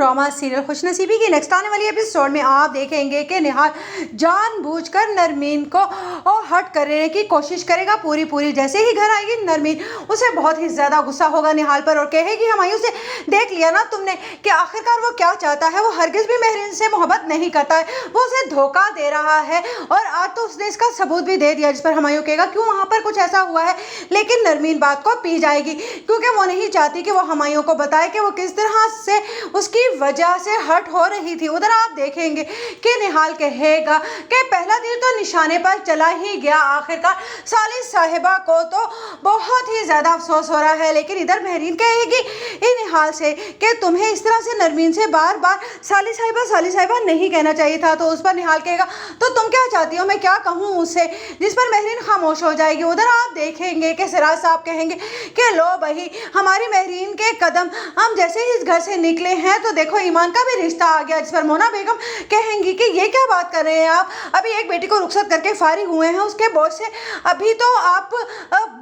Drama serial खुशनसीबी की next आने वाली एपिसोड में आप देखेंगे कि निहाल जानबूझकर नरमीन को हर्ट करने की कोशिश करेगा पूरी। जैसे ही घर आएगी नरमीन, उसे बहुत ही ज़्यादा गुस्सा होगा निहाल पर और कहेगी, हुमायूं से देख लिया ना तुमने कि आखिरकार वो क्या चाहता है। वो हरगिज़ भी मेहरीन से मोहब्बत नहीं करता है, वो उसे धोखा दे रहा है और आज तो उसने इसका सबूत भी दे दिया। जिस पर हुमायूं कहेगा, क्यों वहाँ पर कुछ ऐसा हुआ है? लेकिन नरमीन बात को पी जाएगी क्योंकि वो नहीं चाहती कि वो हुमायूं को बताए कि वो किस तरह से उसकी वजह से हर्ट हो रही थी। उधर आप देखेंगे कि निहाल कहेगा कि पहला दिन तो निशाने पर चला ही गया, आखिरकार साली साहिबा को तो बहुत ही ज़्यादा अफसोस हो रहा है। लेकिन इधर मेहरीन कहेगी निहाल से कि तुम्हें इस तरह से नरमीन से बार बार साली साहिबा नहीं कहना चाहिए था। तो उस पर निहाल कहेगा, तो तुम क्या चाहती हो, मैं क्या कहूँ उससे? जिस पर मेहरीन खामोश हो जाएगी। उधर आप देखेंगे कि सिराज साहब कहेंगे कि लो भाई, हमारी मेहरीन के कदम हम जैसे ही इस घर से निकले हैं तो देखो ईमान का भी रिश्ता आ गया। जिस पर मोना बेगम कहेंगी कि ये क्या बात कर रहे हैं आप, अभी एक बेटी को रुखसत करके फारिग हुए हैं, उसके बोझ से अभी तो आप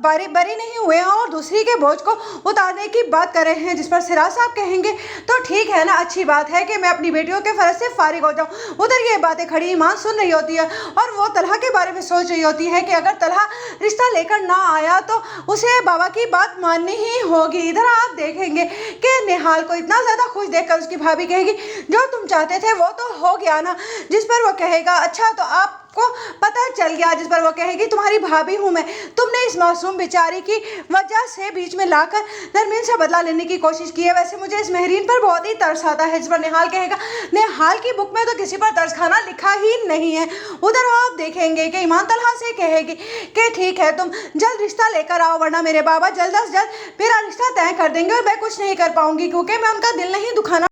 बरी नहीं हुए हैं और दूसरी के बोझ को उतारने की बात कर रहे हैं। जिस पर सिराज साहब कहेंगे, तो ठीक है ना, अच्छी बात है कि मैं अपनी बेटियों के फर्ज से फारिग हो जाऊं। उधर ये बातें खड़ी ईमान सुन रही होती है और वो तलहा के बारे में सोच रही होती है कि अगर तलहा रिश्ता लेकर ना आया तो उसे बाबा की बात माननी ही होगी। इधर आप देखेंगे कि निहाल को इतना ज़्यादा खुश देखकर उसकी भाभी कहेगी, जो तुम चाहते थे वो तो हो गया ना। जिस पर वो कहेगा, अच्छा तो आपको पता चल गया। जिस पर वो कहेगी, तुम्हारी भाभी हूँ मैं, तुमने इस मासूम बेचारी की वजह से बीच में लाकर नरमीन से बदला लेने की कोशिश की है। वैसे मुझे इस मेहरीन पर बहुत ही तरस आता है। जिस पर निहाल कहेगा, निहाल की बुक में तो किसी पर तरस खाना लिखा ही नहीं है। उधर आप देखेंगे कि ईमान तलहा से कहेगी कि ठीक है, तुम जल्द रिश्ता लेकर आओ वरना मेरे बाबा जल्द अज जल्द मेरा रिश्ता तय कर देंगे और मैं कुछ नहीं कर पाऊंगी क्योंकि मैं उनका दिल नहीं दुखाना